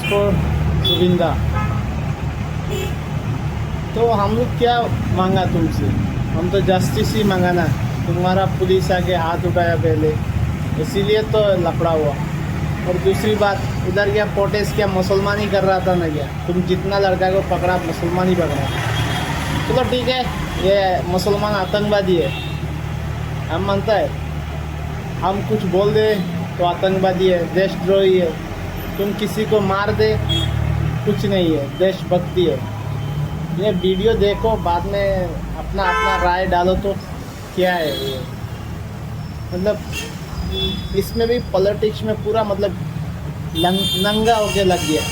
For सुविंदा। तो हम लोग क्या मांगा तुमसे? हम तो जस्टिस ही मांगा ना। तुम्हारा पुलिस आके हाथ उठाया पहले, इसीलिए तो लफड़ा हुआ। और दूसरी बात, उधर क्या प्रोटेस्ट क्या मुसलमान ही कर रहा था ना? क्या तुम जितना लड़का को पकड़ा मुसलमान ही पकड़ा? चलो ठीक है, ये मुसलमान आतंकवादी है, हम मानता है। हम कुछ बोल दे तो आतंकवादी है, देशद्रोही है। तुम किसी को मार दे, कुछ नहीं है, देशभक्ति है। ये वीडियो देखो, बाद में अपना अपना राय डालो। तो क्या है ये? मतलब इसमें भी पॉलिटिक्स में पूरा मतलब नंगा होके लग गया।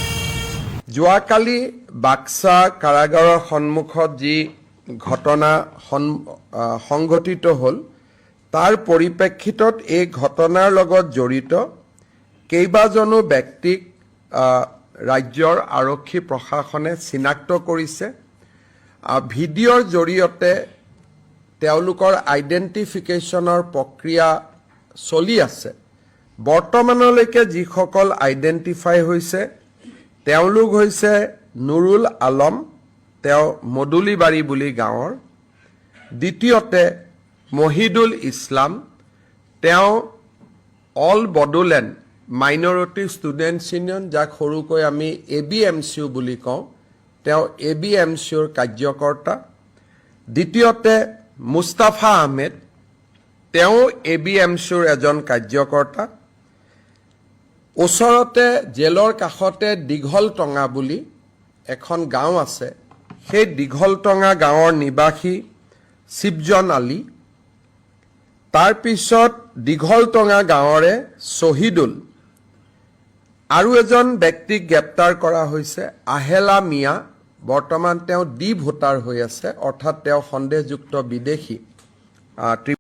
যোৱাকালি বাক্সা কাৰাগাৰৰ সন্মুখত যি ঘটনা সংঘটিত হ'ল, তাৰ পৰিপ্ৰেক্ষিতত এই ঘটনাৰ লগত জড়িত কেইবাজনো ব্যক্তিক ৰাজ্যৰ আৰক্ষী প্ৰশাসনে চিনাক্ত কৰিছে। ভিডিঅ'ৰ জৰিয়তে তেওঁলোকৰ আইডেণ্টিফিকেশ্যনৰ প্ৰক্ৰিয়া চলি আছে। বৰ্তমানলৈকে যিসকল আইডেণ্টিফাই হৈছে তেওঁলোক হৈছে নুৰুল আলম, তেওঁ মদুলিবাৰী বুলি গাঁৱৰ। দ্বিতীয়তে মহিদুল ইছলাম, তেওঁ all Bodoland minority students union, যাক সৰুকৈ আমি ABMCU বুলি কওঁ, তেওঁ ABMCUৰ কাৰ্যকৰ্তা। দ্বিতীয়তে মুস্তাফা আহমেদ, তেওঁ ABMCUৰ এজন কাৰ্যকৰ্তা। ওচৰতে জেলৰ কাষতে দীঘলটঙা বুলি এখন গাঁও আছে, সেই দীঘলটঙা গাঁৱৰ নিবাসী শিৱজন আলী। তাৰপিছত দীঘলটঙা গাঁৱৰে শহীদুল। আৰু এজন ব্যক্তিক গ্ৰেপ্তাৰ কৰা হৈছে, আহেলা মিয়া। বৰ্তমান তেওঁ ভোটাৰ হৈ আছে, অৰ্থাৎ তেওঁ সন্দেহযুক্ত বিদেশী।